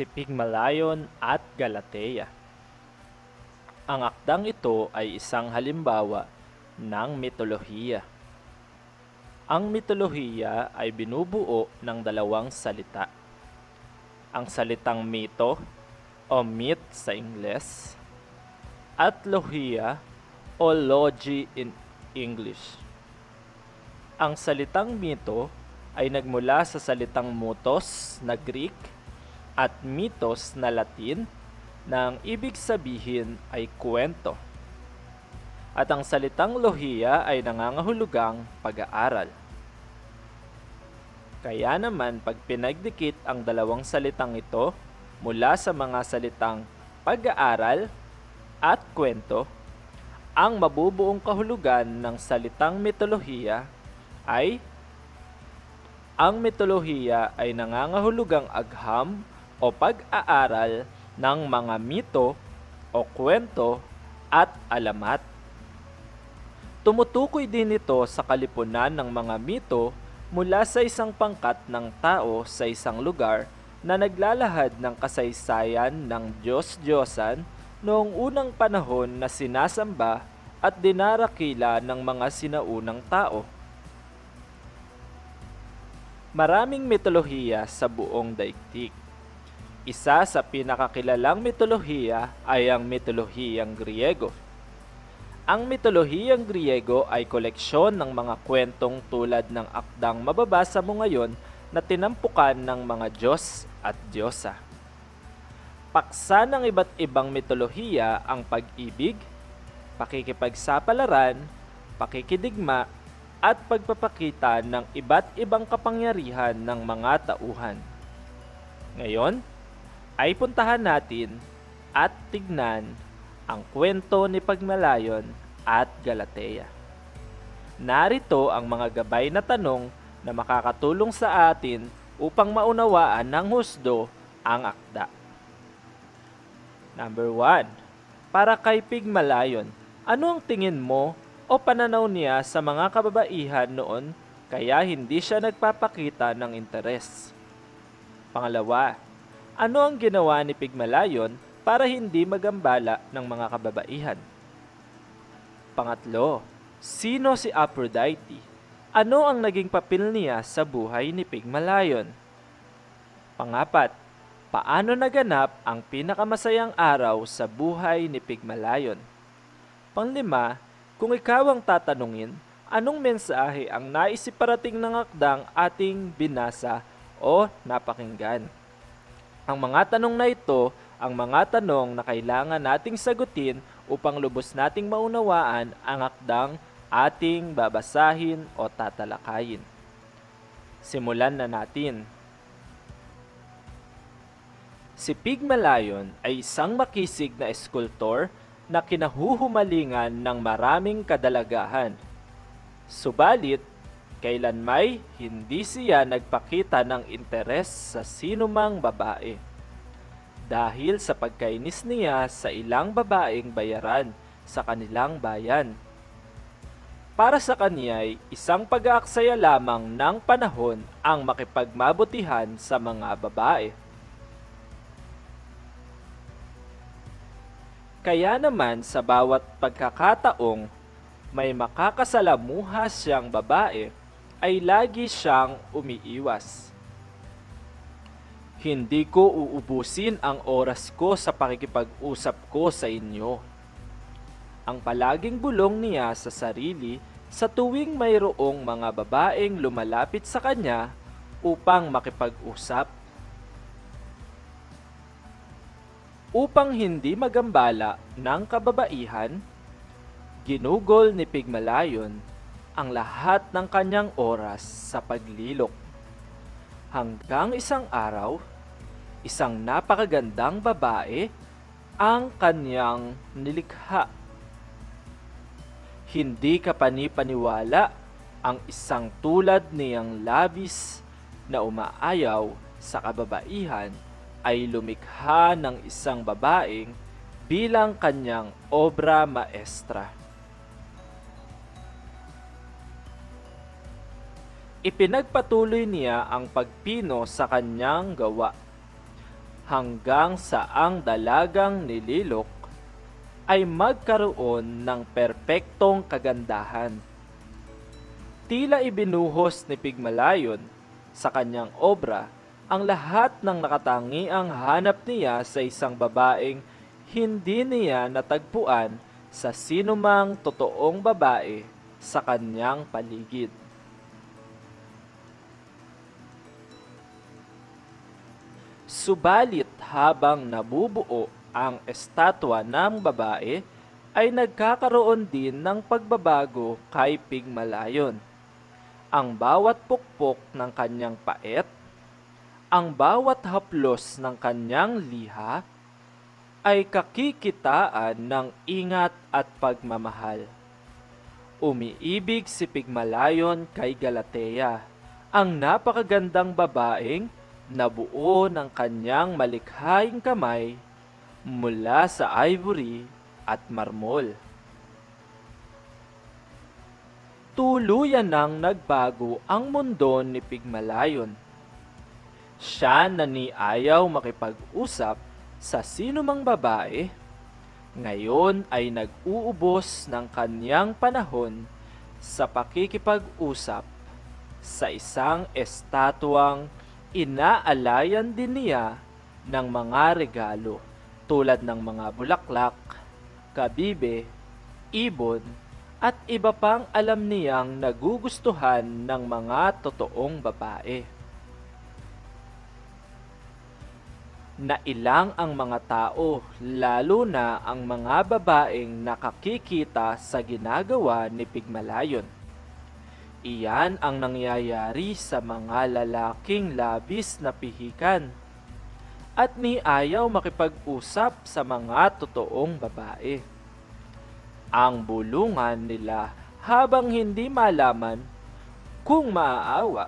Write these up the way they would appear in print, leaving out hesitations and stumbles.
si Pygmalion at Galatea. Ang akdang ito ay isang halimbawa ng mitolohiya. Ang mitolohiya ay binubuo ng dalawang salita. Ang salitang mito o myth sa Ingles at logia o logi in English. Ang salitang mito ay nagmula sa salitang mutos na Greek at mythos na Latin na ang ibig sabihin ay kwento. At ang salitang lohiya ay nangangahulugang pag-aaral. Kaya naman pag pinagdikit ang dalawang salitang ito mula sa mga salitang pag-aaral at kwento, ang mabubuong kahulugan ng salitang mitolohiya ay ang mitolohiya ay nangangahulugang agham o pag-aaral ng mga mito o kwento at alamat. Tumutukoy din ito sa kalipunan ng mga mito mula sa isang pangkat ng tao sa isang lugar na naglalahad ng kasaysayan ng Diyos-Diyosan noong unang panahon na sinasamba at dinarakila ng mga sinaunang tao. Maraming mitolohiya sa buong daigdig. Isa sa pinakakilalang mitolohiya ay ang mitolohiyang Griego. Ang mitolohiyang Griego ay koleksyon ng mga kwentong tulad ng akdang mababasa mo ngayon na tinampukan ng mga Diyos at Diyosa. Paksa ng iba't ibang mitolohiya ang pag-ibig, pakikipagsapalaran, pakikidigma, at pagpapakita ng iba't ibang kapangyarihan ng mga tauhan. Ngayon, ay puntahan natin at tignan ang kwento ni Pygmalion at Galatea. Narito ang mga gabay na tanong na makakatulong sa atin upang maunawaan ng husdo ang akda. Number 1. Para kay Pygmalion, ano ang tingin mo o pananaw niya sa mga kababaihan noon kaya hindi siya nagpapakita ng interes? Pangalawa, ano ang ginawa ni Pygmalion para hindi magambala ng mga kababaihan? Pangatlo, sino si Aphrodite? Ano ang naging papel niya sa buhay ni Pygmalion? Pangapat, paano naganap ang pinakamasayang araw sa buhay ni Pygmalion? Panglima, kung ikaw ang tatanungin, anong mensahe ang naisiparating ng akdang ating binasa o napakinggan? Ang mga tanong na ito ang mga tanong na kailangan nating sagutin upang lubos nating maunawaan ang akdang ating babasahin o tatalakayin. Simulan na natin. Si Pygmalion ay isang makisig na eskultor na kinahuhumalingan ng maraming kadalagahan. Subalit, kailanmay hindi siya nagpakita ng interes sa sinumang babae. Dahil sa pagkainis niya sa ilang babaeng bayaran sa kanilang bayan. Para sa kanya'y isang pag-aaksaya lamang ng panahon ang makipagmabutihan sa mga babae. Kaya naman sa bawat pagkakataong may makakasalamuha siyang babae, ay lagi siyang umiiwas. Hindi ko uubusin ang oras ko sa pakikipag-usap ko sa inyo. Ang palaging bulong niya sa sarili sa tuwing mayroong mga babaeng lumalapit sa kanya upang makipag-usap. Upang hindi magambala ng kababaihan, ginugol ni Pygmalion ang lahat ng kanyang oras sa paglilok. Hanggang isang araw, isang napakagandang babae ang kanyang nilikha. Hindi kapanipaniwala ang isang tulad niyang labis na umaayaw sa kababaihan ay lumikha ng isang babaeng bilang kanyang obra maestra. Ipinagpatuloy niya ang pagpino sa kanyang gawa hanggang sa ang dalagang nililok ay magkaroon ng perpektong kagandahan. Tila ibinuhos ni Pigmalion sa kanyang obra ang lahat ng nakatangiang hanap niya sa isang babaeng hindi niya natagpuan sa sinumang totoong babae sa kanyang paligid. Subalit habang nabubuo ang estatwa ng babae, ay nagkakaroon din ng pagbabago kay Pigmalion. Ang bawat pukpok ng kanyang paet, ang bawat haplos ng kanyang liha, ay kakikitaan ng ingat at pagmamahal. Umiibig si Pigmalion kay Galatea, ang napakagandang babaeng nabuo ng kanyang malikhaing kamay mula sa ivory at marmol. Tuluyan nang nagbago ang mundo ni Pigmalion. Siya na niayaw makipag-usap sa sinumang babae, ngayon ay nag-uubos ng kanyang panahon sa pakikipag-usap sa isang estatwang inaalayan din niya ng mga regalo tulad ng mga bulaklak, kabibe, ibon, at iba pang alam niyang nagugustuhan ng mga totoong babae. Nailang ang mga tao, lalo na ang mga babaeng nakakikita sa ginagawa ni Pigmalion. Iyan ang nangyayari sa mga lalaking labis na pihikan at niayaw makipag-usap sa mga totoong babae. Ang bulungan nila habang hindi malaman kung maaawa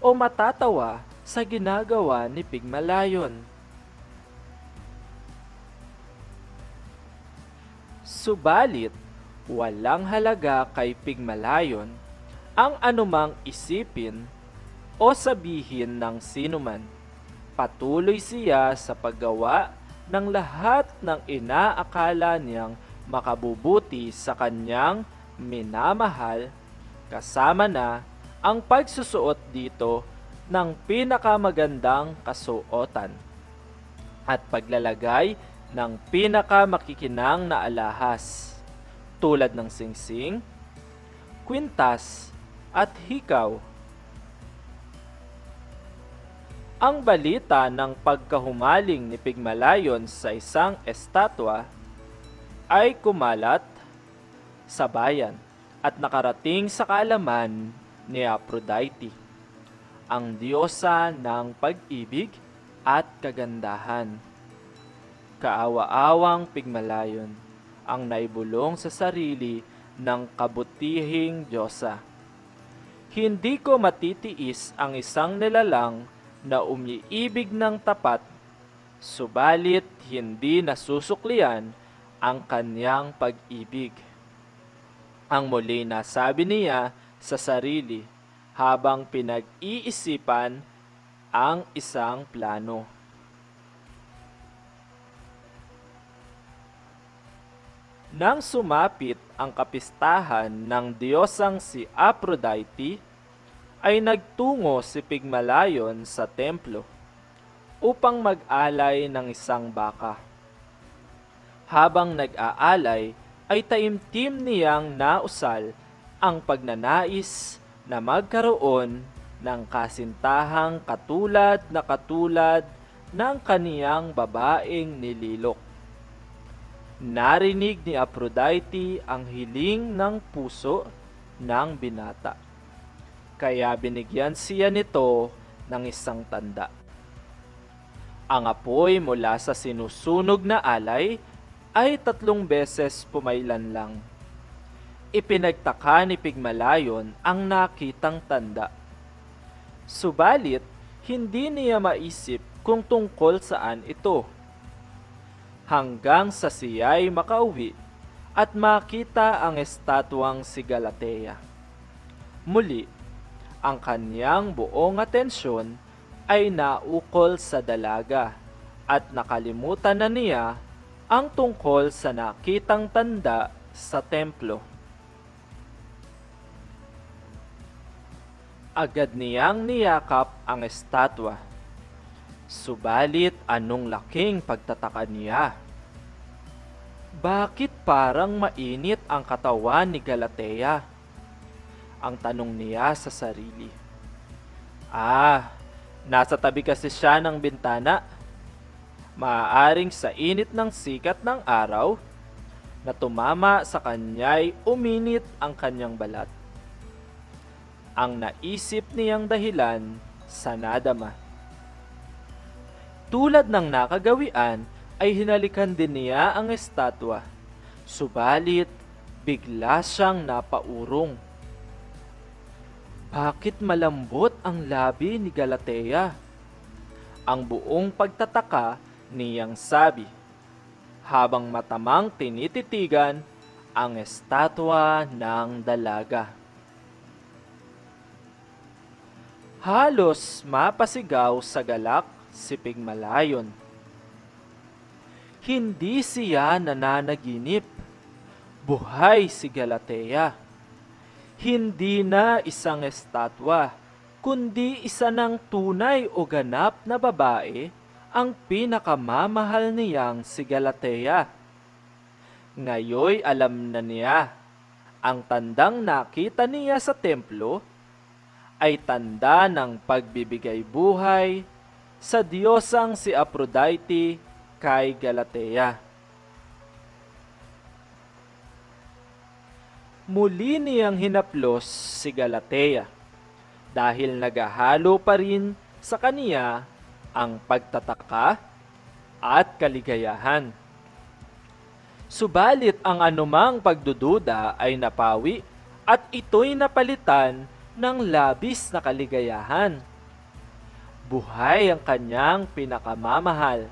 o matatawa sa ginagawa ni Pigmalion. Subalit, walang halaga kay Pigmalion ang anumang isipin o sabihin ng sinuman. Patuloy siya sa paggawa ng lahat ng inaakala niyang makabubuti sa kanyang minamahal, kasama na ang pagsusuot dito ng pinakamagandang kasuotan at paglalagay ng pinakamakikinang na alahas tulad ng singsing, kwintas, at hikaw. Ang balita ng pagkahumaling ni Pigmalion sa isang estatwa ay kumalat sa bayan at nakarating sa kaalaman ni Aphrodite, ang diyosa ng pag-ibig at kagandahan. Kaawa-awang Pigmalion ang naibulong sa sarili ng kabutihing diyosa. Hindi ko matitiis ang isang nilalang na umiibig ng tapat, subalit hindi nasusuklian ang kanyang pag-ibig. Ang muli na sabi niya sa sarili habang pinag-iisipan ang isang plano. Nang sumapit ang kapistahan ng diyosang si Aphrodite, ay nagtungo si Pigmalion sa templo upang mag-alay ng isang baka. Habang nag-aalay, ay taimtim niyang nausal ang pagnanais na magkaroon ng kasintahang katulad ng kaniyang babaeng nililok. Narinig ni Aphrodite ang hiling ng puso ng binata. Kaya binigyan siya nito ng isang tanda. Ang apoy mula sa sinusunog na alay ay 3 beses pumailan lang. Ipinagtaka ni Pigmalion ang nakitang tanda. Subalit, hindi niya maisip kung tungkol saan ito. Hanggang sa siya'y makauwi at makita ang estatwang si Galatea. Muli, ang kanyang buong atensyon ay naukol sa dalaga at nakalimutan na niya ang tungkol sa nakitang tanda sa templo. Agad niyang niyakap ang estatwa. Subalit anong laking pagtataka niya. Bakit parang mainit ang katawan ni Galatea? Ang tanong niya sa sarili. Nasa tabi kasi siya ng bintana. Maaaring sa init ng sikat ng araw na tumama sa kanya'y uminit ang kanyang balat. Ang naisip niyang dahilan sa nadama. Tulad ng nakagawian ay hinalikan din niya ang estatwa, subalit bigla siyang napaurong. Bakit malambot ang labi ni Galatea? Ang buong pagtataka niyang sabi, habang matamang tinititigan ang estatwa ng dalaga. Halos mapasigaw sa galak si Pigmalion. Hindi siya nananaginip. Buhay si Galatea. Hindi na isang estatwa, kundi isa ng tunay o ganap na babae ang pinakamamahal niyang si Galatea. Ngayoy alam na niya, ang tandang nakita niya sa templo ay tanda ng pagbibigay buhay sa diyosang si Aphrodite kay Galatea. Muli niyang hinaplos si Galatea dahil naghahalo pa rin sa kaniya ang pagtataka at kaligayahan. Subalit ang anumang pagdududa ay napawi at ito'y napalitan ng labis na kaligayahan. Buhay ang kanyang pinakamamahal.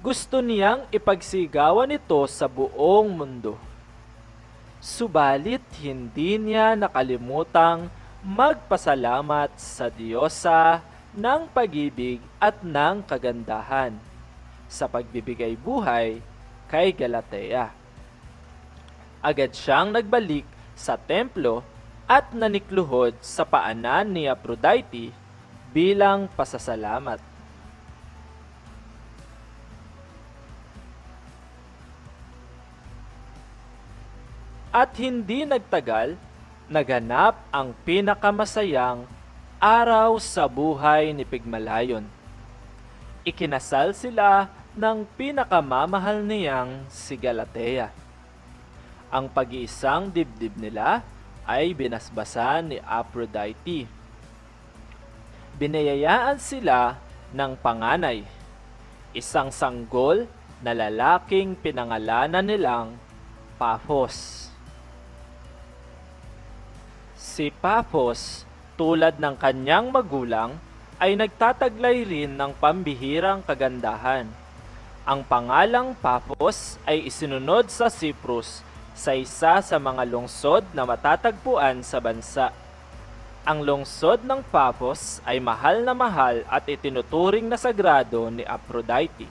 Gusto niyang ipagsigawan ito sa buong mundo. Subalit hindi niya nakalimutang magpasalamat sa Diyosa ng pag-ibig at ng kagandahan sa pagbibigay buhay kay Galatea. Agad siyang nagbalik sa templo at nanikluhod sa paanan ni Aphrodite bilang pasasalamat. At hindi nagtagal, naganap ang pinakamasayang araw sa buhay ni Pigmalion. Ikinasal sila ng pinakamamahal niyang si Galatea. Ang pag-iisang dibdib nila ay binasbasan ni Aphrodite. Binayayaan sila ng panganay, isang sanggol na lalaking pinangalanan nilang Paphos. Si Paphos, tulad ng kanyang magulang, ay nagtataglay rin ng pambihirang kagandahan. Ang pangalang Paphos ay isinunod sa Cyprus sa isa sa mga lungsod na matatagpuan sa bansa. Ang lungsod ng Paphos ay mahal at itinuturing na sagrado ni Aphrodite.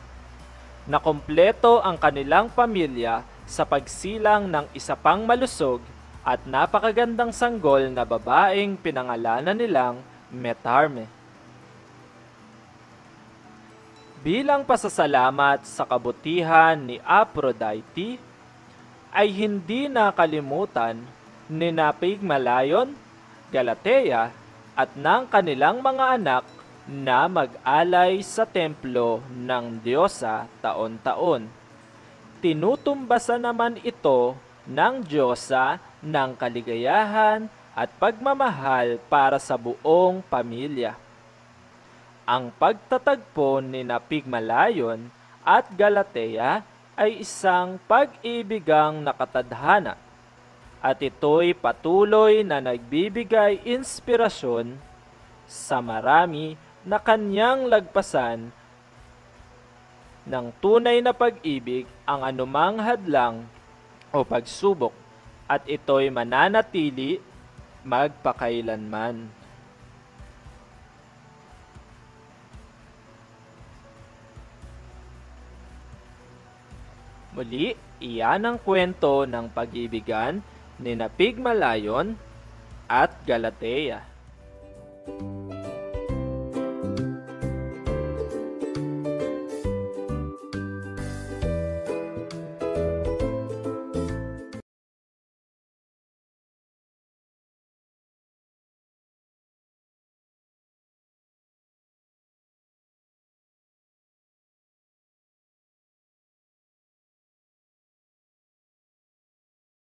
Nakumpleto ang kanilang pamilya sa pagsilang ng isa pang malusog at napakagandang sanggol na babaeng pinangalanan nilang Metarme. Bilang pasasalamat sa kabutihan ni Aphrodite, ay hindi nakalimutan ni Pigmalion, Galatea at ng kanilang mga anak na mag-alay sa templo ng Diyosa taon-taon. Tinutumbasan naman ito ng Diyosa ng kaligayahan at pagmamahal para sa buong pamilya. Ang pagtatagpo ni Pigmalion at Galatea ay isang pag-ibigang nakatadhana at ito'y patuloy na nagbibigay inspirasyon sa marami na kanyang lagpasan ng tunay na pag-ibig ang anumang hadlang o pagsubok at ito'y mananatili magpakailanman. Muli, iyan ang kwento ng pag-ibigan ni Pigmalion at Galatea.